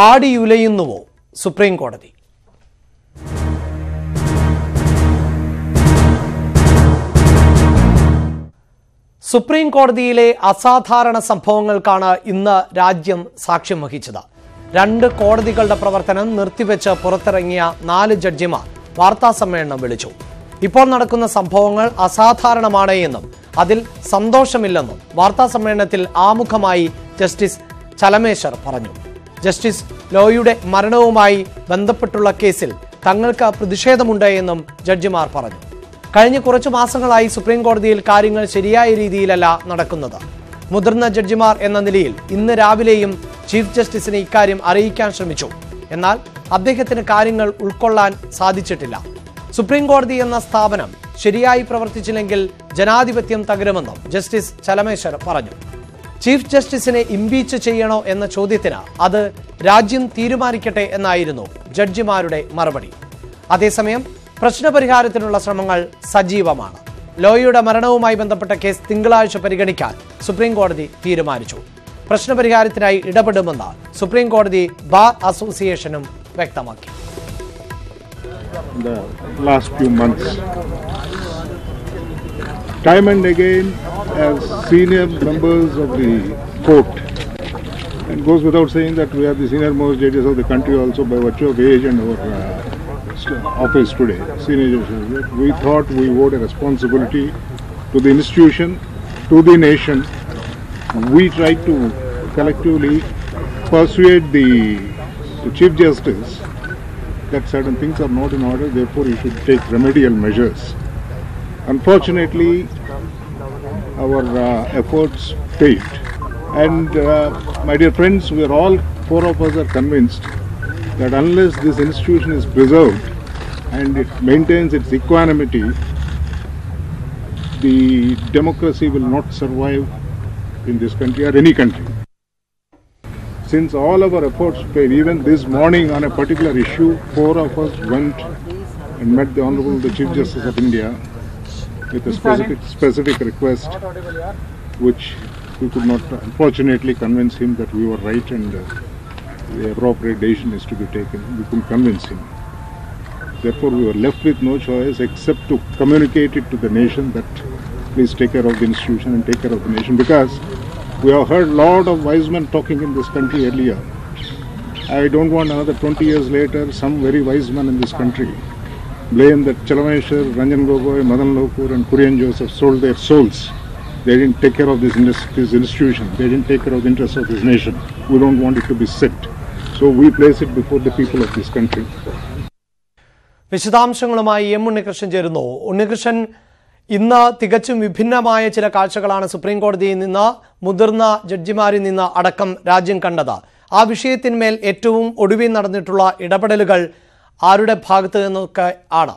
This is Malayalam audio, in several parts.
ആടിയുലയുന്നുവോ സുപ്രീം കോടതി? സുപ്രീം കോടതിയിലെ അസാധാരണ സംഭവങ്ങൾക്കാണ് ഇന്ന് രാജ്യം സാക്ഷ്യം വഹിച്ചത്. 2 കോടതികളുടെ പ്രവർത്തനം നിർത്തിവെച്ച് പുറത്തിറങ്ങിയ 4 ജഡ്ജിമാർ വാർത്താസമ്മേളനം വിളിച്ചു. ഇപ്പോൾ നടക്കുന്ന സംഭവങ്ങൾ അസാധാരണമാണ് എന്നും അതിൽ സന്തോഷമില്ലെന്നും വാർത്താസമ്മേളനത്തിൽ ആമുഖമായി ജസ്റ്റിസ് ചലമേശ്വർ പറഞ്ഞു. ജസ്റ്റിസ് ലോയുടെ മരണവുമായി ബന്ധപ്പെട്ടുള്ള കേസിൽ തങ്ങൾക്ക് പ്രതിഷേധമുണ്ട് എന്നും ജഡ്ജിമാർ പറഞ്ഞു. കഴിഞ്ഞ കുറച്ചു മാസങ്ങളായി സുപ്രീം കോടതിയിൽ കാര്യങ്ങൾ ശരിയായ രീതിയിലല്ല നടക്കുന്നത്. മുതിർന്ന ജഡ്ജിമാർ എന്ന നിലയിൽ ഇന്ന് രാവിലെയും ചീഫ് ജസ്റ്റിസിനെ ഇക്കാര്യം അറിയിക്കാൻ ശ്രമിച്ചു. എന്നാൽ അദ്ദേഹത്തിന് കാര്യങ്ങൾ ഉൾക്കൊള്ളാൻ സാധിച്ചിട്ടില്ല. സുപ്രീം കോടതി എന്ന സ്ഥാപനം ശരിയായി പ്രവർത്തിച്ചില്ലെങ്കിൽ ജനാധിപത്യം തകരുമെന്നും ജസ്റ്റിസ് ചലമേശ്വർ പറഞ്ഞു. ചീഫ് ജസ്റ്റിസിനെ ഇംപീച്ച് ചെയ്യണോ എന്ന ചോദ്യത്തിന് അത് രാജ്യം തീരുമാനിക്കട്ടെ എന്നായിരുന്നു ജഡ്ജിമാരുടെ മറുപടി. അതേസമയം പ്രശ്നപരിഹാരത്തിനുള്ള ശ്രമങ്ങൾ സജീവമാണ്. ലോയുടെ മരണവുമായി ബന്ധപ്പെട്ട കേസ് തിങ്കളാഴ്ച പരിഗണിക്കാൻ സുപ്രീം കോടതി തീരുമാനിച്ചു. പ്രശ്നപരിഹാരത്തിനായി ഇടപെടുമെന്ന് സുപ്രീം കോടതി ബാർ അസോസിയേഷനും വ്യക്തമാക്കി. The last few months, time and again, as senior members of the court, and goes without saying that we are the senior most judges of the country also by virtue of age and our office today, senior judges, we thought we owed a responsibility to the institution, to the nation. We tried to collectively persuade the Chief Justice that certain things are not in order, therefore he should take remedial measures. Unfortunately, our efforts failed. And my dear friends, we are all, 4 of us are convinced that unless this institution is preserved and it maintains its equanimity, the democracy will not survive in this country or any country. Since all our efforts failed, even this morning on a particular issue, 4 of us went and met the Honorable the Chief Justice of India with a specific request, which we could not unfortunately convince him that we were right and the appropriate decision is to be taken. We couldn't convince him. Therefore, we were left with no choice except to communicate it to the nation that please take care of the institution and take care of the nation, because we have heard a lot of wise men talking in this country earlier. I don't want another 20 years later some very wise men in this country blame that Chalameshwar, Ranjan Gogoi, Madan Lokur and Kurian Joseph sold their souls. They didn't take care of this institution. They didn't take care of the interests of this nation. We don't want it to be set. So we place it before the people of this country. വിശദാംശങ്ങളുമായി എം ഉണ്ണികൃഷ്ണൻ ചേരുന്നു. ഉണ്ണികൃഷ്ണൻ, ഇന്ന് തികച്ചും വിഭിന്നമായ ചില കാഴ്ചകളാണ് സുപ്രീം കോടതിയിൽ നിന്ന്, മുതിർന്ന ജഡ്ജിമാരിൽ നിന്ന് അടക്കം രാജ്യം കണ്ടത്. ആ വിഷയത്തിന്മേൽ ഏറ്റവും ഒടുവിൽ നടന്നിട്ടുള്ള ഇടപെടലുകൾ ആരുടെ ഭാഗത്ത് നിന്നൊക്കെ ആണ്?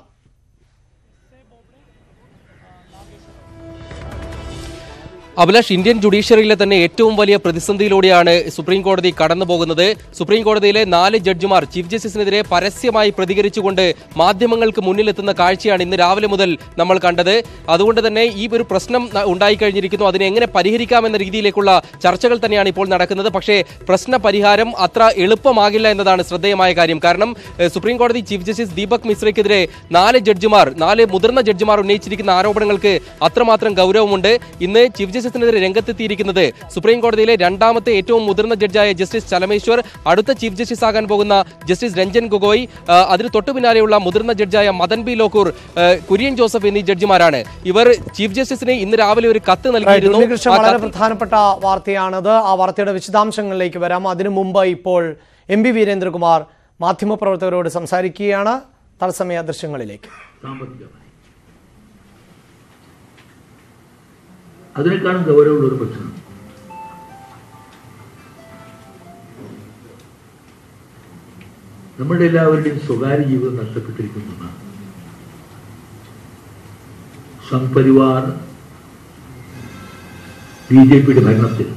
അഭിലാഷ്, ഇന്ത്യൻ ജുഡീഷ്യറിയിലെ തന്നെ ഏറ്റവും വലിയ പ്രതിസന്ധിയിലൂടെയാണ് സുപ്രീം കോടതി കടന്നു പോകുന്നത്. സുപ്രീം കോടതിയിലെ 4 ജഡ്ജിമാർ ചീഫ് ജസ്റ്റിസിനെതിരെ പരസ്യമായി പ്രതികരിച്ചുകൊണ്ട് മാധ്യമങ്ങൾക്ക് മുന്നിലെത്തുന്ന കാഴ്ചയാണ് ഇന്ന് രാവിലെ മുതൽ നമ്മൾ കണ്ടത്. അതുകൊണ്ട് തന്നെ ഈ ഒരു പ്രശ്നം ഉണ്ടായിക്കഴിഞ്ഞിരിക്കുന്നു. അതിനെ എങ്ങനെ പരിഹരിക്കാമെന്ന രീതിയിലേക്കുള്ള ചർച്ചകൾ തന്നെയാണ് ഇപ്പോൾ നടക്കുന്നത്. പക്ഷേ പ്രശ്ന പരിഹാരം അത്ര എളുപ്പമാകില്ല എന്നതാണ് ശ്രദ്ധേയമായ കാര്യം. കാരണം സുപ്രീം കോടതി ചീഫ് ജസ്റ്റിസ് ദീപക് മിശ്രയ്ക്കെതിരെ 4 മുതിർന്ന ജഡ്ജിമാർ ഉന്നയിച്ചിരിക്കുന്ന ആരോപണങ്ങൾക്ക് അത്രമാത്രം ഗൗരവമുണ്ട്. ഇന്ന് ചീഫ് ജസ്റ്റിസിനെതിരെ രംഗത്തെത്തിയിരിക്കുന്നത് സുപ്രീം കോടതിയിലെ 2ാമത്തെ ഏറ്റവും മുതിർന്ന ജഡ്ജായ ജസ്റ്റിസ് ചലമേശ്വർ, അടുത്ത ചീഫ് ജസ്റ്റിസ് ആകാൻ പോകുന്ന ജസ്റ്റിസ് രഞ്ജൻ ഗൊഗോയ്, അതിന് തൊട്ടു പിന്നാലെയുള്ള മുതിർന്ന ജഡ്ജായ മദൻ ബി ലോക്കൂർ, കുര്യൻ ജോസഫ് എന്നീ ജഡ്ജിമാരാണ്. ഇവർ ചീഫ് ജസ്റ്റിസിന് ഇന്ന് രാവിലെ ഒരു കത്ത് നൽകിയിരുന്നു. വളരെ പ്രധാനപ്പെട്ട വാർത്തയാണത്. ആ വാർത്തയുടെ വിശദാംശങ്ങളിലേക്ക് വരാം. അതിനു മുമ്പ് ഇപ്പോൾ എം പി വീരേന്ദ്രകുമാർ മാധ്യമപ്രവർത്തകരോട് സംസാരിക്കുകയാണ്. തത്സമയ ദൃശ്യങ്ങളിലേക്ക്. അതിനേക്കാളും ഗൗരവമുള്ള ഒരു പ്രശ്നം നമ്മുടെ എല്ലാവരുടെയും സ്വകാര്യ ജീവിതം നഷ്ടപ്പെട്ടിരിക്കുന്നതാണ്. സംഘ് പരിവാർ BJPയുടെ ഭരണത്തിൽ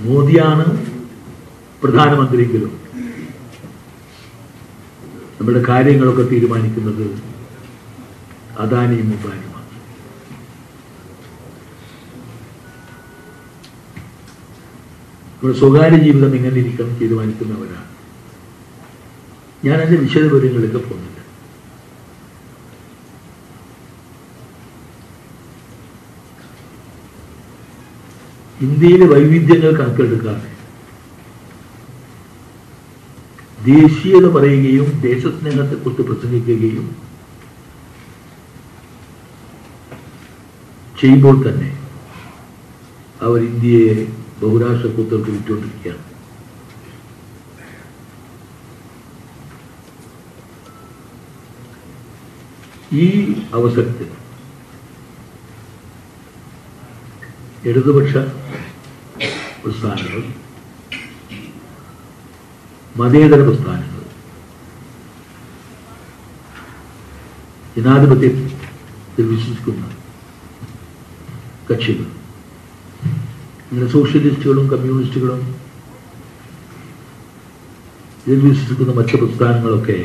മോദിയാണ് പ്രധാനമന്ത്രിയെങ്കിലും നമ്മുടെ കാര്യങ്ങളൊക്കെ തീരുമാനിക്കുന്നത് അദാനിയും മുബാനിയുമാണ്. നമ്മുടെ സ്വകാര്യ ജീവിതം എങ്ങനെ ഇരിക്കണം തീരുമാനിക്കുന്നവരാണ്. ഞാൻ അതിൻ്റെ വിശദവിവരങ്ങളിലേക്ക് പോകുന്നില്ല. ഇന്ത്യയിലെ വൈവിധ്യങ്ങൾ കണക്കെടുക്കാതെ ദേശീയത പറയുകയും ദേശസ്നേഹത്തെക്കുറിച്ച് പ്രസംഗിക്കുകയും ചെയ്യുമ്പോൾ തന്നെ അവർ ഇന്ത്യയെ ബഹുരാഷ്ട്ര കൂട്ടർക്ക് വിറ്റുകൊണ്ടിരിക്കുകയാണ്. ഈ അവസരത്തിൽ ഇടതുപക്ഷ പ്രസ്ഥാനങ്ങൾ, മതേതര പ്രസ്ഥാനങ്ങൾ, ജനാധിപത്യത്തിൽ വിശ്വസിക്കുന്ന കക്ഷികൾ, ഇങ്ങനെ സോഷ്യലിസ്റ്റുകളും കമ്മ്യൂണിസ്റ്റുകളും ഇതിൽ വിശ്വസിക്കുന്ന മറ്റ് പ്രസ്ഥാനങ്ങളൊക്കെ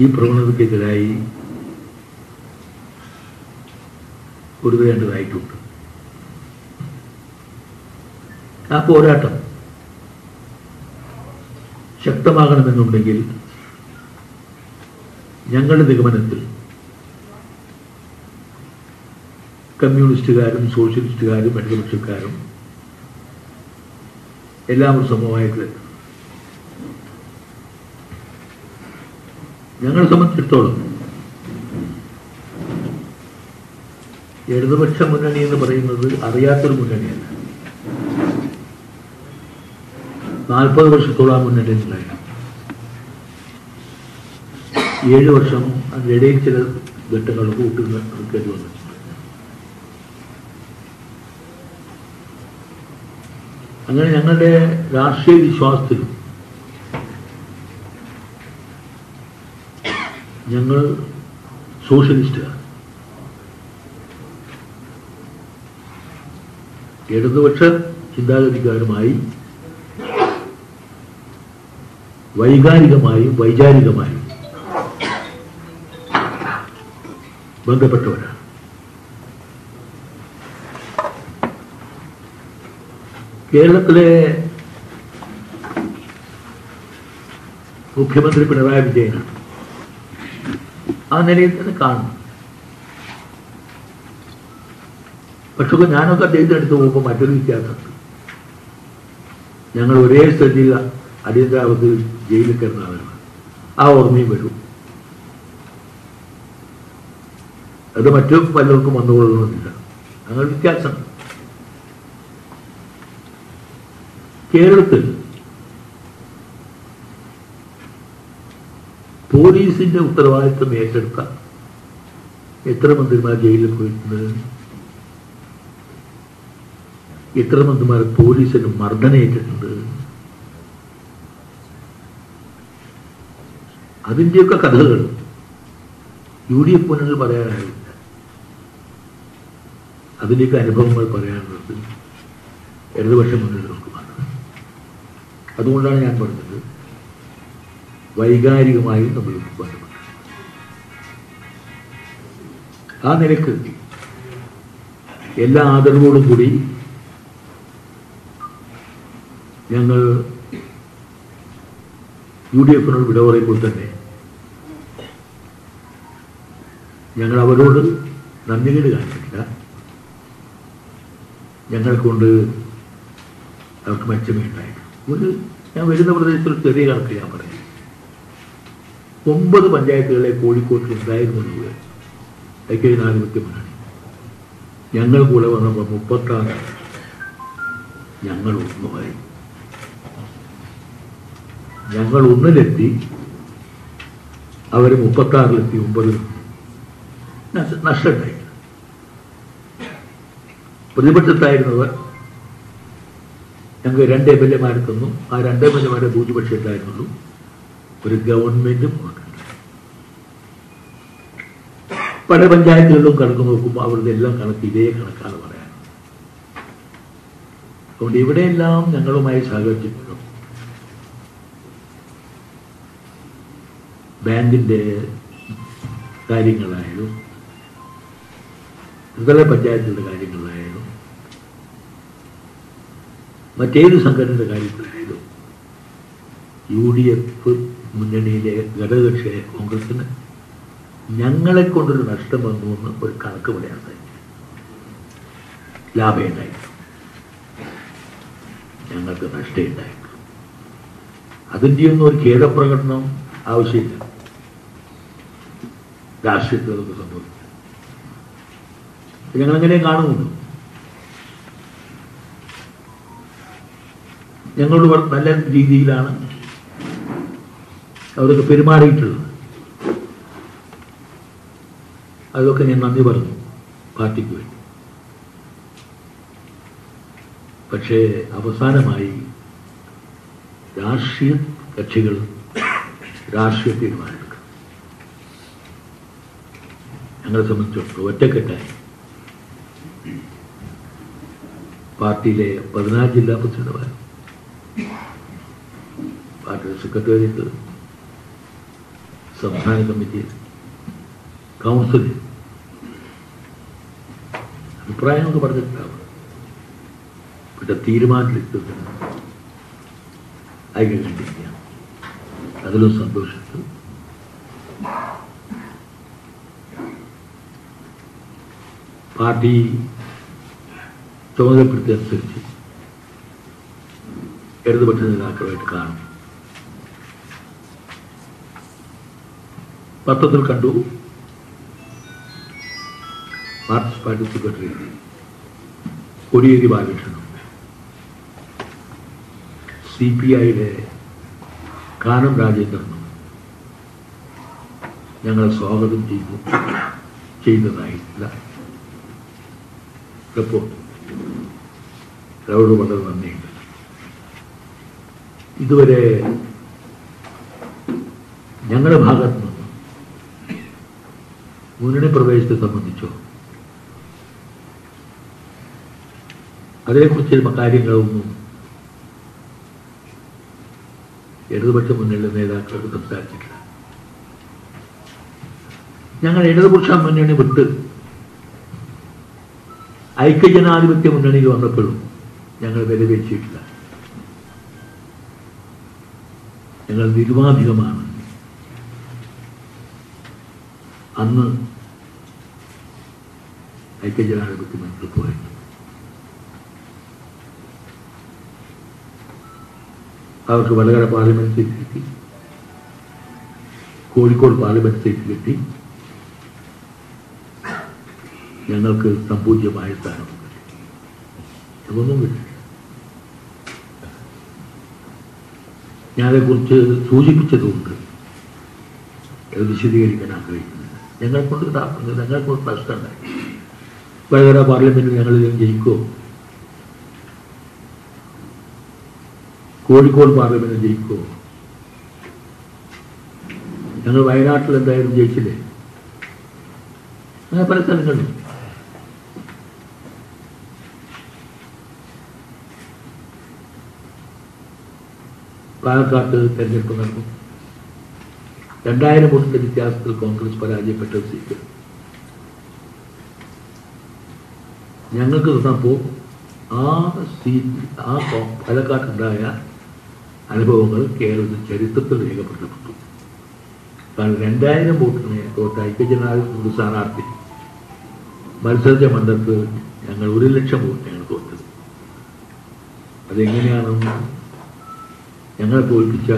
ഈ പ്രവണതയ്ക്കെതിരായി പൊരുതേണ്ടതായിട്ടുണ്ട്. ആ പോരാട്ടം ശക്തമാകണമെന്നുണ്ടെങ്കിൽ ഞങ്ങളുടെ നിഗമനത്തിൽ കമ്മ്യൂണിസ്റ്റുകാരും സോഷ്യലിസ്റ്റുകാരും ഇടതുപക്ഷക്കാരും എല്ലാം സമമായിട്ട് ഞങ്ങളെ സംബന്ധിച്ചിടത്തോളം ഇടതുപക്ഷ മുന്നണി എന്ന് പറയുന്നത് അറിയാത്തൊരു മുന്നണിയല്ല. 40 വർഷത്തോളം ആ മുന്നണി ഉണ്ടായിരുന്നു. 7 വർഷം അതിനിടയിൽ ചില ഘട്ടങ്ങൾ കൂട്ടുകേണ്ടി വന്നിട്ടുണ്ട്. അങ്ങനെ ഞങ്ങളുടെ രാഷ്ട്രീയ വിശ്വാസത്തിലും ഞങ്ങൾ സോഷ്യലിസ്റ്റുകാർ, ഇടതുപക്ഷ ചിന്താഗതിക്കാരുമായി വൈകാരികമായും വൈചാരികമായും ബന്ധപ്പെട്ടവരാണ്. കേരളത്തിലെ മുഖ്യമന്ത്രി പിണറായി വിജയനാണ്. ആ നിലയിൽ തന്നെ കാണുന്നു. പക്ഷെ ഞാനൊക്കെ അദ്ദേഹത്തിന് അടുത്ത് പോകുമ്പോൾ മറ്റൊരു വ്യത്യാസമുണ്ട്. ഞങ്ങൾ ഒരേ സ്ഥിതിയിൽ അടിയന്തരാവസ്ഥയിൽ ജയിലിൽ കയറുന്നവരാണ്. ആ ഓർമ്മയും വരും. അത് മറ്റു പലർക്കും വന്നുകൊള്ളണമെന്നില്ല. അങ്ങനെ വ്യത്യാസം. കേരളത്തിൽ പോലീസിന്റെ ഉത്തരവാദിത്വം ഏറ്റെടുത്ത എത്ര മന്ത്രിമാർ ജയിലിൽ പോയിട്ടുണ്ട്? എത്ര മന്ത്രിമാർ പോലീസിന് മർദ്ദനേറ്റിട്ടുണ്ട്? അതിൻ്റെയൊക്കെ കഥകൾ UDF മുന്നണിയിൽ പറയാനായില്ല. അതിൻ്റെയൊക്കെ അനുഭവങ്ങൾ പറയാനുള്ളത് ഇടതുപക്ഷ മുന്നണികൾക്ക് മാത്രം. അതുകൊണ്ടാണ് ഞാൻ പറഞ്ഞത് വൈകാരികമായും നമ്മൾ ബന്ധപ്പെട്ടു. ആ നിലക്ക് എല്ലാ ആദരവോടും കൂടി ഞങ്ങൾ UDF-നോട് വിട പറയുമ്പോൾ തന്നെ ഞങ്ങൾ അവരോട് നന്ദികേട് കാണിച്ചിട്ടില്ല. ഞങ്ങൾക്കൊണ്ട് അവർക്ക് മെച്ചമേ ഉണ്ടായിട്ടു. ഞാൻ വരുന്ന പ്രദേശത്തിൽ ചെറിയ കണക്ക് ഞാൻ പറയാം. 9 പഞ്ചായത്തുകളെ കോഴിക്കോട്ടിൽ ഉണ്ടായിരുന്നത് ഐക്യജനാധിപത്യ മുന്നണി. ഞങ്ങൾ കൂടെ വന്നപ്പോൾ 36 ഞങ്ങൾ ഒന്നുമായി. ഞങ്ങൾ 1-ലെത്തി, അവർ 36-ലെത്തി, 9 നഷ്ടമുണ്ടായി. പ്രതിപക്ഷത്തായിരുന്നവർ ഞങ്ങൾക്ക് 2 MLA-മാരെ തന്നു. ആ 2 MLA-മാരെ ഭൂരിപക്ഷം ഉണ്ടായിരുന്നുള്ളൂ. ഒരു ഗവൺമെന്റും പല പഞ്ചായത്തുകളിലും കണക്ക് നോക്കുമ്പോൾ അവരുടെ എല്ലാം കണക്ക് ഇതേ കണക്കാണ് പറയാൻ. അതുകൊണ്ട് ഇവിടെയെല്ലാം ഞങ്ങളുമായി സഹകരിച്ചിട്ടുണ്ട്. ബാങ്കിന്റെ കാര്യങ്ങളായാലും ത്രിതല പഞ്ചായത്തുകളുടെ കാര്യങ്ങളിലായാലും മറ്റേത് സംഘടനയുടെ കാര്യത്തിലായാലും UDF മുന്നണിയിലെ ഘടകകക്ഷിയായ കോൺഗ്രസിന് ഞങ്ങളെ കൊണ്ടൊരു നഷ്ടം വന്നു എന്ന് ഒരു കണക്ക് പറയാൻ ലാഭം ഉണ്ടായിട്ടു, ഞങ്ങൾക്ക് നഷ്ടം ഉണ്ടായിട്ടു. അതിൻ്റെ ഒന്നും ഒരു ഖേദപ്രകടനം ആവശ്യമില്ല. രാഷ്ട്രീയത്തിൽ അതൊക്കെ സംഭവിക്കും. ഞങ്ങളെങ്ങനെ കാണുന്നുണ്ട്? ഞങ്ങളോട് നല്ല രീതിയിലാണ് അവരൊക്കെ പെരുമാറിയിട്ടുള്ളത്. അതൊക്കെ ഞാൻ നന്ദി പറഞ്ഞു പാർട്ടിക്ക് വേണ്ടി. പക്ഷേ അവസാനമായി രാഷ്ട്രീയ കക്ഷികൾ രാഷ്ട്രീയ തീരുമാനമെടുക്കും. ഞങ്ങളെ സംബന്ധിച്ചിടത്തോളം ഒറ്റക്കെട്ടായി പാർട്ടിയിലെ 14 ജില്ലാ പ്രസിഡന്റുമാർ, പാർട്ടിയുടെ സെക്രട്ടേറിയറ്റ്, സംസ്ഥാന കമ്മിറ്റി, കൗൺസിൽ അഭിപ്രായങ്ങളൊക്കെ പറഞ്ഞിട്ടുണ്ടാവും. പക്ഷെ തീരുമാനത്തിലെത്തുന്നത് ഐക്യകണ്ഠിക്കുകയാണ്. അതിലും സന്തോഷിച്ചു. പാർട്ടി ചുമതലപ്പെടുത്തിയനുസരിച്ച് ഇടതുപക്ഷ നേതാക്കളായിട്ട് കാണും. പത്രത്തിൽ കണ്ടു മാർക്സിസ്റ്റ് പാർട്ടി സെക്രട്ടറി കോടിയേരി ബാലകൃഷ്ണനും CPIയുടെ കാനം രാജേന്ദ്രനും ഞങ്ങളെ സ്വാഗതം ചെയ്തതായിട്ടില്ല റിപ്പോർട്ട്. അവരോട് വളരെ നന്ദിയുണ്ട്. ഇതുവരെ ഞങ്ങളുടെ ഭാഗത്ത് നിന്ന് മുന്നണി പ്രവേശത്തെ സംബന്ധിച്ചോ അതേക്കുറിച്ച് കാര്യങ്ങളൊന്നും ഇടതുപക്ഷ മുന്നണിയിലെ നേതാക്കളോട് സംസാരിച്ചിട്ടില്ല. ഞങ്ങൾ ഇടതുപക്ഷ മുന്നണി വിട്ട് ഐക്യജനാധിപത്യ മുന്നണിയിൽ വന്നപ്പോഴും ഞങ്ങൾ വിലപേശിയിട്ടില്ല. ഞങ്ങൾ നിരുപാധികമാണ് അന്ന് ഐക്യജനാധിപത്യ മുന്നണിയിൽ പോയത്. അവർക്ക് വടകര പാർലമെന്റ് സീറ്റ് കിട്ടി, കോഴിക്കോട് പാർലമെന്റ് സീറ്റ് കിട്ടി, ഞങ്ങൾക്ക് സമ്പൂജ്യമായ സ്ഥാനം കിട്ടി. അതൊന്നും കിട്ടില്ല. ഞാനതേക്കുറിച്ച് സൂചിപ്പിച്ചതുകൊണ്ട് അത് വിശദീകരിക്കാൻ ആഗ്രഹിക്കുന്നില്ല. ഞങ്ങൾക്കൊണ്ട് നഷ്ടമുണ്ടായി. വടകര പാർലമെന്റിൽ ഞങ്ങൾ ജയിക്കുമോ? കോഴിക്കോട് പാർലമെന്റ് ജയിക്കുമോ? ഞങ്ങൾ വയനാട്ടിൽ എന്തായാലും ജയിച്ചില്ലേ? അങ്ങനെ പല സ്ഥലങ്ങളും. പാലക്കാട്ട് തെരഞ്ഞെടുപ്പ് നടന്നു. 2000 വോട്ടിന്റെ വ്യത്യാസത്തിൽ കോൺഗ്രസ് പരാജയപ്പെട്ട സീറ്റ് ഞങ്ങൾക്ക് തന്നപ്പോൾ ആ സീറ്റ് പാലക്കാട്ടുണ്ടായ അനുഭവങ്ങൾ കേരളത്തിൽ ചരിത്രത്തിൽ രേഖപ്പെടുത്തപ്പെട്ടു. കാരണം 2000 വോട്ടിന് തോറ്റ ഐക്യജനാധിപത്യ സ്ഥാനാർത്ഥി മത്സരിച്ച മണ്ഡലത്തിൽ ഞങ്ങൾ 1,00,000 വോട്ടിനാണ് തോറ്റത്. അതെങ്ങനെയാണെന്ന് ഞങ്ങളെ തോൽപ്പിച്ച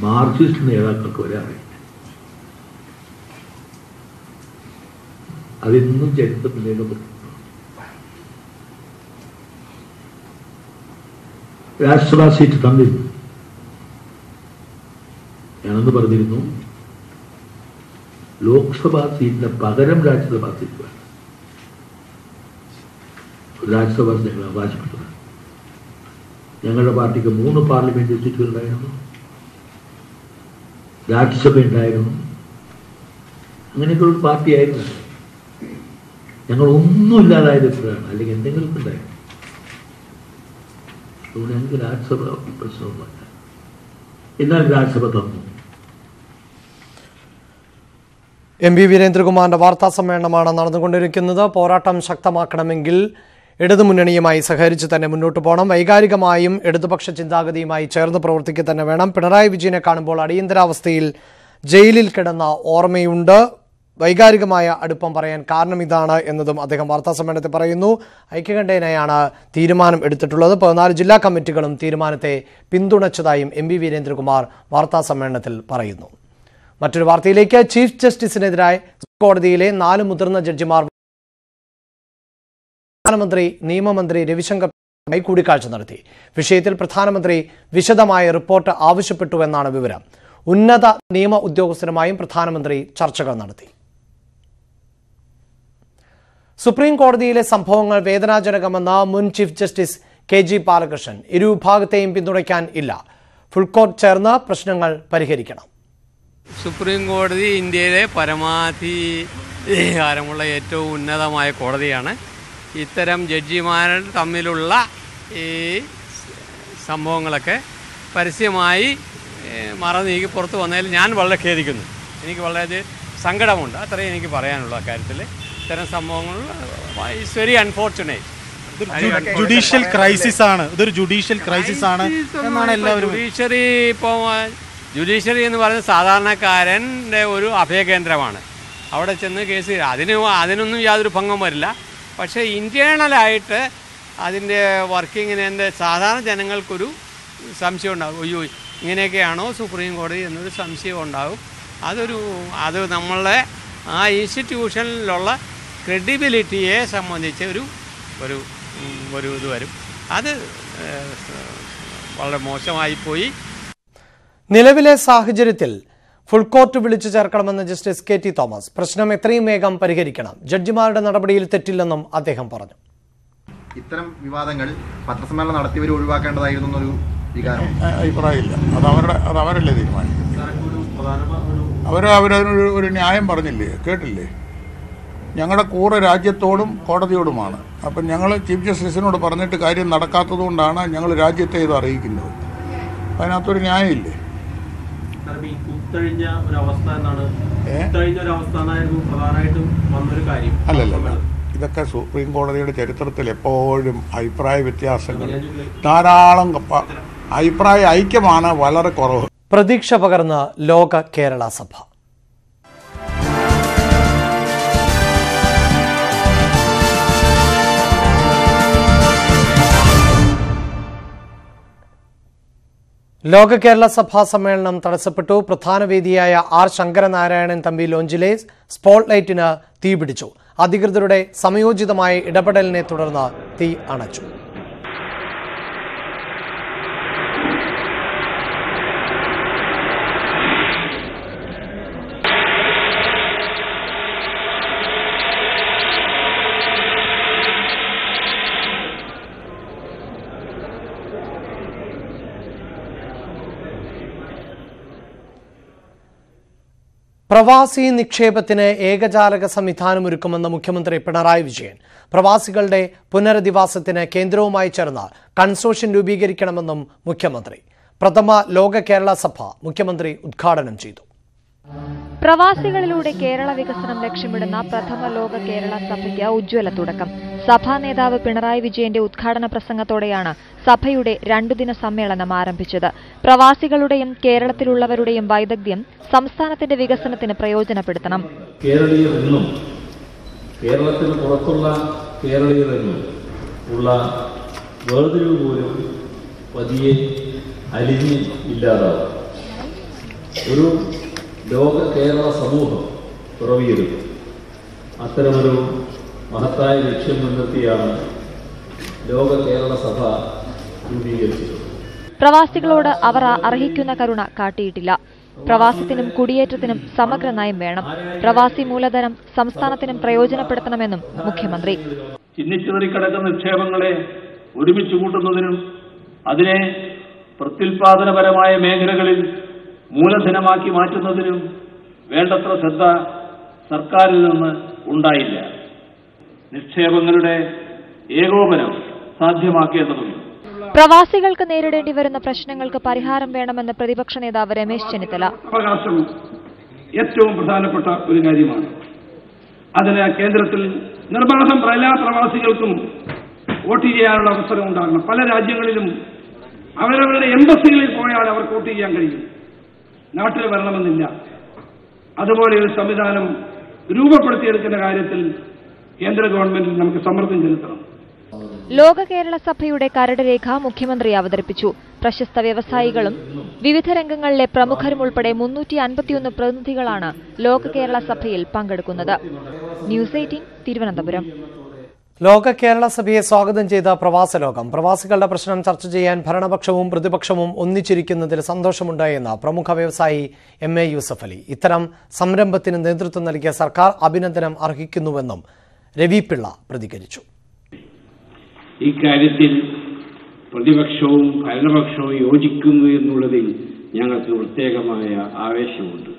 മാർക്സിസ്റ്റ് നേതാക്കൾക്ക് വരെ അറിയില്ല. അതിന്നും ചരിത്രത്തിൽ രേഖപ്പെടുത്തി. രാജ്യസഭാ സീറ്റ് തന്നിരുന്നു. ഞാനൊന്ന് പറഞ്ഞിരുന്നു, ലോക്സഭാ സീറ്റിന് പകരം രാജ്യസഭാ സീറ്റ് വേണം. രാജ്യസഭാ ഞങ്ങൾ അവകാശപ്പെട്ടത്. ഞങ്ങളുടെ പാർട്ടിക്ക് 3 പാർലമെന്റ് സീറ്റുകൾ ഉണ്ടായിരുന്നു, രാജ്യസഭ ഉണ്ടായിരുന്നു. അങ്ങനെയൊക്കെ ഒരു പാർട്ടിയായിരുന്നു. ഞങ്ങൾ ഒന്നുമില്ലാതായത് എപ്പോഴാണ്? അല്ലെങ്കിൽ എന്തെങ്കിലും ഉണ്ടായിരുന്നു. അതുകൊണ്ട് ഞങ്ങൾക്ക് രാജ്യസഭ പ്രശ്നവുമല്ല. എന്നാൽ രാജ്യസഭ തന്നു. MP വീരേന്ദ്രകുമാറിന്റെ വാർത്താ സമ്മേളനമാണ് നടന്നുകൊണ്ടിരിക്കുന്നത്. പോരാട്ടം ശക്തമാക്കണമെങ്കിൽ ഇടതുമുന്നണിയുമായി സഹകരിച്ച് തന്നെ മുന്നോട്ട് പോകണം. വൈകാരികമായും ഇടതുപക്ഷ ചിന്താഗതിയുമായി ചേർന്ന് പ്രവർത്തിക്കുക തന്നെ വേണം. പിണറായി വിജയനെ കാണുമ്പോൾ അടിയന്തരാവസ്ഥയിൽ ജയിലിൽ കിടന്ന ഓർമ്മയുണ്ട്. വൈകാരികമായ അടുപ്പം പറയാൻ കാരണം ഇതാണ് എന്നതും അദ്ദേഹം വാർത്താസമ്മേളനത്തിൽ പറയുന്നു. ഐക്യകണ്ഠേനയാണ് തീരുമാനം എടുത്തിട്ടുള്ളത്. 14 ജില്ലാ കമ്മിറ്റികളും തീരുമാനത്തെ പിന്തുണച്ചതായും എം വി വീരേന്ദ്രകുമാർ വാർത്താസമ്മേളനത്തിൽ പറയുന്നു. മറ്റൊരു വാർത്തയിലേക്ക്. ചീഫ് ജസ്റ്റിസിനെതിരായ കോടതിയിലെ 4 മുതിർന്ന ജഡ്ജിമാർ പ്രധാനമന്ത്രി നിയമമന്ത്രി രവിശങ്കറുമായി കൂടിക്കാഴ്ച നടത്തി. വിഷയത്തിൽ പ്രധാനമന്ത്രി വിശദമായ റിപ്പോർട്ട് ആവശ്യപ്പെട്ടുവെന്നാണ് വിവരം. ഉന്നത നിയമ ഉദ്യോഗസ്ഥരുമായും പ്രധാനമന്ത്രി ചർച്ചകൾ നടത്തി. സുപ്രീം കോടതിയിലെ സംഭവങ്ങൾ വേദനാജനകമെന്ന മുൻ ചീഫ് ജസ്റ്റിസ് KG ബാലകൃഷ്ണൻ. ഇരുവിഭാഗത്തെയും പിന്തുണയ്ക്കാൻ ഇല്ല. ഫുൾകോർട്ട് ചേർന്ന് പ്രശ്നങ്ങൾ പരിഹരിക്കണം. സുപ്രീം കോടതി ഇന്ത്യയിലെ പരമാധികാരമുള്ള ഏറ്റവും ഉന്നതമായ കോടതിയാണ്. ഇത്തരം ജഡ്ജിമാർ തമ്മിലുള്ള ഈ സംഭവങ്ങളൊക്കെ പരസ്യമായി മറനീക്കി പുറത്തു വന്നതിൽ ഞാൻ വളരെ ഖേദിക്കുന്നു. എനിക്ക് വളരെ സങ്കടമുണ്ട്. അത്രയും എനിക്ക് പറയാനുള്ള കാര്യത്തിൽ. ഇത്തരം സംഭവങ്ങൾ it's very unfortunate. Judicial crisis ആണ്, ഇതൊരു ജുഡീഷ്യൽ ക്രൈസിസ് ആണ് എന്നാണ് എല്ലാവരും. ജുഡീഷ്യറി എന്ന് പറയുന്നത് സാധാരണക്കാരൻ്റെ ഒരു അഭയകേന്ദ്രമാണ്. അവിടെ ചെന്ന് കേസ് അതിനൊന്നും യാതൊരു ഭംഗം വരില്ല. പക്ഷേ ഇൻറ്റേണലായിട്ട് അതിൻ്റെ വർക്കിങ്ങിന് എൻ്റെ സാധാരണ ജനങ്ങൾക്കൊരു സംശയം ഉണ്ടാകും. അയ്യോ ഇങ്ങനെയൊക്കെയാണോ സുപ്രീം കോടതി എന്നൊരു സംശയം ഉണ്ടാകും. അത് നമ്മളെ ആ ഇൻസ്റ്റിറ്റ്യൂഷനിലുള്ള ക്രെഡിബിലിറ്റിയെ സംബന്ധിച്ച് ഒരു ഇത് വരും. അത് വളരെ മോശമായിപ്പോയി. നിലവിലെ സാഹചര്യത്തിൽ ഫുൾകോർട്ട് വിളിച്ചു ചേർക്കണമെന്ന് ജസ്റ്റിസ് KT തോമസ്. പ്രശ്നം എത്രയും വേഗം പരിഹരിക്കണം. ജഡ്ജിമാരുടെ നടപടിയിൽ തെറ്റില്ലെന്നും അദ്ദേഹം പറഞ്ഞു. ഇത്തരം വിവാദങ്ങൾ പത്രസമ്മേളനം നടത്തിയവർ ഒഴിവാക്കേണ്ടതായിരുന്നു എന്നൊരു അഭിപ്രായമില്ല. അത് അവരല്ലേ തീരുമാനിക്കുന്നത്. അവരൊരു ന്യായം പറഞ്ഞില്ലേ, കേട്ടില്ലേ? ഞങ്ങളുടെ കൂറ് രാജ്യത്തോടും കോടതിയോടുമാണ്. അപ്പം ഞങ്ങൾ ചീഫ് ജസ്റ്റിസിനോട് പറഞ്ഞിട്ട് കാര്യം നടക്കാത്തതുകൊണ്ടാണ് ഞങ്ങൾ രാജ്യത്തെ ഇത് അറിയിക്കുന്നത്. അതിനകത്തൊരു ന്യായമില്ലേ? അല്ലല്ല, ഇതൊക്കെ സുപ്രീം കോടതിയുടെ ചരിത്രത്തിൽ എപ്പോഴും അഭിപ്രായ വ്യത്യാസങ്ങൾ ധാരാളം. അഭിപ്രായ ഐക്യമാണ് വളരെ കുറവ്. പ്രതീക്ഷ പകർന്ന് ലോക കേരള സഭ. ലോക കേരള സഭാ സമ്മേളനം തടസ്സപ്പെട്ടു. പ്രധാന വേദിയായ R ശങ്കരനാരായണൻ തമ്പി ലോഞ്ചിലെ സ്പോട്ട് ലൈറ്റിന് തീപിടിച്ചു. അധികൃതരുടെ സമയോചിതമായ ഇടപെടലിനെ തുടർന്ന് തീ അണച്ചു. പ്രവാസി നിക്ഷേപത്തിന് ഏകജാലക സംവിധാനം ഒരുക്കുമെന്ന് മുഖ്യമന്ത്രി പിണറായി വിജയൻ. പ്രവാസികളുടെ പുനരധിവാസത്തിന് കേന്ദ്രവുമായി ചേർന്ന് കൺസോർഷ്യം രൂപീകരിക്കണമെന്നും മുഖ്യമന്ത്രി. പ്രഥമ ലോക കേരള സഭ മുഖ്യമന്ത്രി ഉദ്ഘാടനം ചെയ്തു. പ്രവാസികളിലൂടെ കേരള വികസനം ലക്ഷ്യമിടുന്ന പ്രഥമ ലോക കേരള സഭയ്ക്ക് ഉജ്ജ്വല തുടക്കം. സഭാ നേതാവ് പിണറായി വിജയന്റെ ഉദ്ഘാടന പ്രസംഗത്തോടെയാണ് സഭയുടെ 2 ദിന സമ്മേളനം ആരംഭിച്ചത്. പ്രവാസികളുടെയും കേരളത്തിലുള്ളവരുടെയും വൈദഗ്ധ്യം സംസ്ഥാനത്തിന്റെ വികസനത്തിന് പ്രയോജനപ്പെടുത്തണം. കേരളീയരെന്നും കേരളത്തിന് പുറത്തുള്ള കേരളീയരെന്നും ഉള്ള വേർതിരിവ് പോലും പതിയെ അലിഞ്ഞ് ഇല്ലാതാവും. ഒരു ലോക കേരള സമൂഹം പിറവിയെടുക്കും. അത്തരമൊരു മഹത്തായ ലക്ഷ്യം മുൻനിർത്തിയാണ് ലോക കേരള സഭ രൂപീകരിച്ചത്. പ്രവാസികളോട് അവർ അർഹിക്കുന്ന കരുണ കാട്ടിയിട്ടില്ല. പ്രവാസത്തിനും കുടിയേറ്റത്തിനും സമഗ്ര നയം വേണം. പ്രവാസി മൂലധനം സംസ്ഥാനത്തിനും പ്രയോജനപ്പെടുത്തണമെന്നും മുഖ്യമന്ത്രി. ചിന്നിച്ചിതറിക്കിടക്കുന്ന നിക്ഷേപങ്ങളെ ഒരുമിച്ച് കൂട്ടുന്നതിനും അതിനെ പ്രത്യുൽപാദനപരമായ മേഖലകളിൽ മൂലധനമാക്കി മാറ്റുന്നതിനും വേണ്ടത്ര ശ്രദ്ധ സർക്കാരിൽ നിന്ന് ഉണ്ടായില്ല. നിക്ഷേപങ്ങളുടെ ഏകോപനം സാധ്യമാക്കേണ്ടതുണ്ട്. പ്രവാസികൾക്ക് നേരിടേണ്ടി വരുന്ന പ്രശ്നങ്ങൾക്ക് പരിഹാരം വേണമെന്ന് പ്രതിപക്ഷ നേതാവ് രമേശ് ചെന്നിത്തല. അവകാശം ഏറ്റവും പ്രധാനപ്പെട്ട ഒരു കാര്യമാണ്. അതിന് കേന്ദ്രത്തിൽ നിർബാധം എല്ലാ പ്രവാസികൾക്കും വോട്ട് ചെയ്യാനുള്ള അവസരം ഉണ്ടാകണം. പല രാജ്യങ്ങളിലും അവരവരുടെ എംബസികളിൽ പോയാൽ അവർക്ക് വോട്ട് ചെയ്യാൻ കഴിയും. നാട്ടിൽ വരണമെന്നില്ല. അതുപോലെ ഒരു സംവിധാനം രൂപപ്പെടുത്തിയെടുക്കുന്ന കാര്യത്തിൽ കേന്ദ്ര ഗവൺമെന്റിൽ നമുക്ക് സമ്മർദ്ദം ചെലുത്തണം. ലോക കേരള സഭയുടെ കരട് രേഖ മുഖ്യമന്ത്രി അവതരിപ്പിച്ചു. പ്രശസ്ത വ്യവസായികളും വിവിധ രംഗങ്ങളിലെ പ്രമുഖരും ഉൾപ്പെടെ 351 പ്രതിനിധികളാണ് ലോക കേരള സഭയിൽ പങ്കെടുക്കുന്നത്. ന്യൂസ് 18 തിരുവനന്തപുരം. ലോക കേരള സഭയെ സ്വാഗതം ചെയ്ത പ്രവാസ ലോകം. പ്രവാസികളുടെ പ്രശ്നം ചർച്ച ചെയ്യാൻ ഭരണപക്ഷവും പ്രതിപക്ഷവും ഒന്നിച്ചിരിക്കുന്നതിൽ സന്തോഷമുണ്ടായെന്ന് പ്രമുഖ വ്യവസായി MA യൂസഫ് അലി. ഇത്തരം സംരംഭത്തിന് നേതൃത്വം നൽകിയ സർക്കാർ അഭിനന്ദനം അർഹിക്കുന്നുവെന്നും രവി പിള്ള പ്രതികരിച്ചു. ഈ കാര്യത്തിൽ പ്രതിപക്ഷവും ഭരണപക്ഷവും യോജിക്കുന്നു എന്നുള്ളതിൽ ഞങ്ങൾക്ക് പ്രത്യേകമായ ആവേശമുണ്ട്.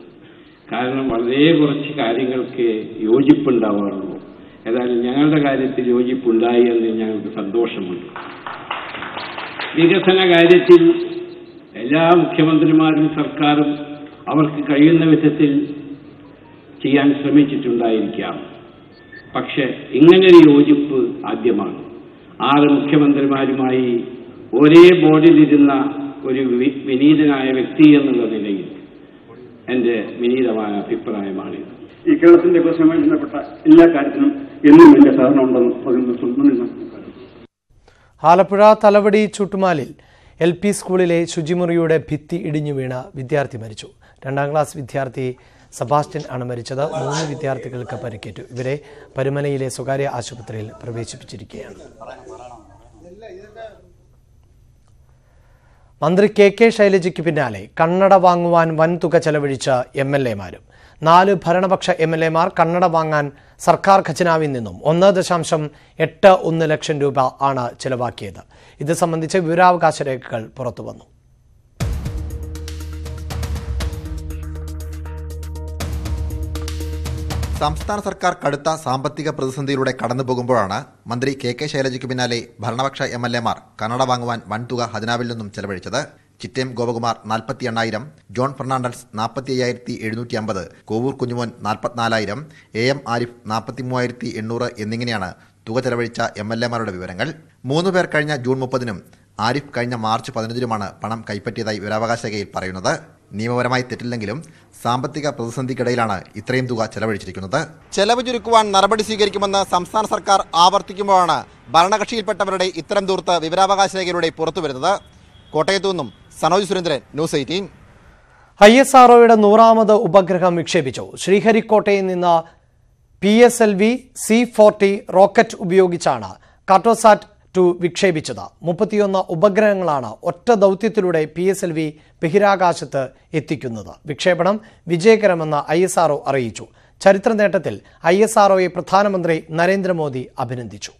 കാരണം വളരെ കുറച്ച് കാര്യങ്ങൾക്ക് യോജിപ്പുണ്ടാവാറുള്ളൂ. ഏതായാലും ഞങ്ങളുടെ കാര്യത്തിൽ യോജിപ്പുണ്ടായി എന്ന് ഞങ്ങൾക്ക് സന്തോഷമുണ്ട്. വികസന കാര്യത്തിൽ എല്ലാ മുഖ്യമന്ത്രിമാരും സർക്കാരും അവർക്ക് കഴിയുന്ന വിധത്തിൽ ചെയ്യാൻ ശ്രമിച്ചിട്ടുണ്ടായിരിക്കാം. പക്ഷെ ഇങ്ങനൊരു യോജിപ്പ് ആദ്യമാണ്. 6 മുഖ്യമന്ത്രിമാരുമായി ഒരേ ബോർഡിലിരുന്ന ഒരു വിനീതനായ വ്യക്തി എന്നുള്ള നിലയിൽ എന്റെ വിനീതമായ അഭിപ്രായമാണിത്. ഈ കേരളത്തിന്റെ വികസനവുമായി ബന്ധപ്പെട്ട എല്ലാ കാര്യത്തിനും എന്നും എന്റെ സഹകരണം ഉണ്ടെന്ന്. ആലപ്പുഴ തലവടി ചുട്ടുമാലിൽ LP സ്കൂളിലെ ശുചിമുറിയുടെ ഭിത്തി ഇടിഞ്ഞു വീണ് വിദ്യാർത്ഥി മരിച്ചു. 2ാം ക്ലാസ് വിദ്യാർത്ഥി സെബാസ്റ്റ്യൻ ആണ് മരിച്ചത്. 3 വിദ്യാർത്ഥികൾക്ക് പരിക്കേറ്റു. ഇവരെ പരുമലയിലെ സ്വകാര്യ ആശുപത്രിയിൽ പ്രവേശിപ്പിച്ചിരിക്കുകയാണ്. മന്ത്രി KK ശൈലജയ്ക്ക് പിന്നാലെ കണ്ണട വാങ്ങുവാൻ വൻതുക ചെലവഴിച്ച MLA-മാരും. 4 ഭരണപക്ഷ MLA-മാർ കണ്ണട വാങ്ങാൻ സർക്കാർ ഖജനാവിൽ നിന്നും 1.81 ലക്ഷം രൂപ ആണ് ചെലവാക്കിയത്. ഇത് സംബന്ധിച്ച് വിവരാവകാശ രേഖകൾ പുറത്തുവന്നു. സംസ്ഥാന സർക്കാർ കടുത്ത സാമ്പത്തിക പ്രതിസന്ധിയിലൂടെ കടന്നുപോകുമ്പോഴാണ് മന്ത്രി KK ശൈലജയ്ക്ക് പിന്നാലെ ഭരണപക്ഷ MLA-മാർ കണ്ണട വാങ്ങുവാൻ വൻതുക ഖജനാവിൽ നിന്നും ചെലവഴിച്ചത്. ചിറ്റേം ഗോപകുമാർ 48,000, ജോൺ ഫെർണാണ്ടസ് 45,750, കോവൂർ കുഞ്ഞുമോൻ 44,000, AM ആരിഫ് 43,800 എന്നിങ്ങനെയാണ് തുക ചെലവഴിച്ച MLA-മാരുടെ വിവരങ്ങൾ. 3 പേർ കഴിഞ്ഞ ജൂൺ 30-നും ആരിഫ് കഴിഞ്ഞ മാർച്ച് 15-നുമാണ് പണം കൈപ്പറ്റിയതായി വിവരാവകാശ രേഖയിൽ പറയുന്നത്. നിയമപരമായി തെറ്റില്ലെങ്കിലും സാമ്പത്തിക പ്രതിസന്ധിക്കിടയിലാണ് ഇത്രയും തുക ചെലവഴിച്ചിരിക്കുന്നത്. ചെലവ് ചുരുക്കുവാൻ നടപടി സ്വീകരിക്കുമെന്ന് സംസ്ഥാന സർക്കാർ ആവർത്തിക്കുമ്പോഴാണ് ഭരണകക്ഷിയിൽപ്പെട്ടവരുടെ ഇത്തരം ദൂർത്ത് വിവരാവകാശ രേഖയിലൂടെ പുറത്തുവരുന്നത്. കോട്ടയത്തു നിന്നും സനോജ് സുരേന്ദ്രൻ, ന്യൂസ് 18. ISROയുടെ 100ാമത് ഉപഗ്രഹം വിക്ഷേപിച്ചു. ശ്രീഹരിക്കോട്ടയിൽ നിന്ന് PSLV C40 റോക്കറ്റ് ഉപയോഗിച്ചാണ് കാർട്ടോസാറ്റ് 2 വിക്ഷേപിച്ചത്. 31 ഉപഗ്രഹങ്ങളാണ് ഒറ്റ ദൗത്യത്തിലൂടെ PSLV ബഹിരാകാശത്ത് എത്തിക്കുന്നത്. വിക്ഷേപണം വിജയകരമെന്ന് ISRO അറിയിച്ചു. ചരിത്ര നേട്ടത്തിൽ ISROയെ പ്രധാനമന്ത്രി നരേന്ദ്രമോദി അഭിനന്ദിച്ചു.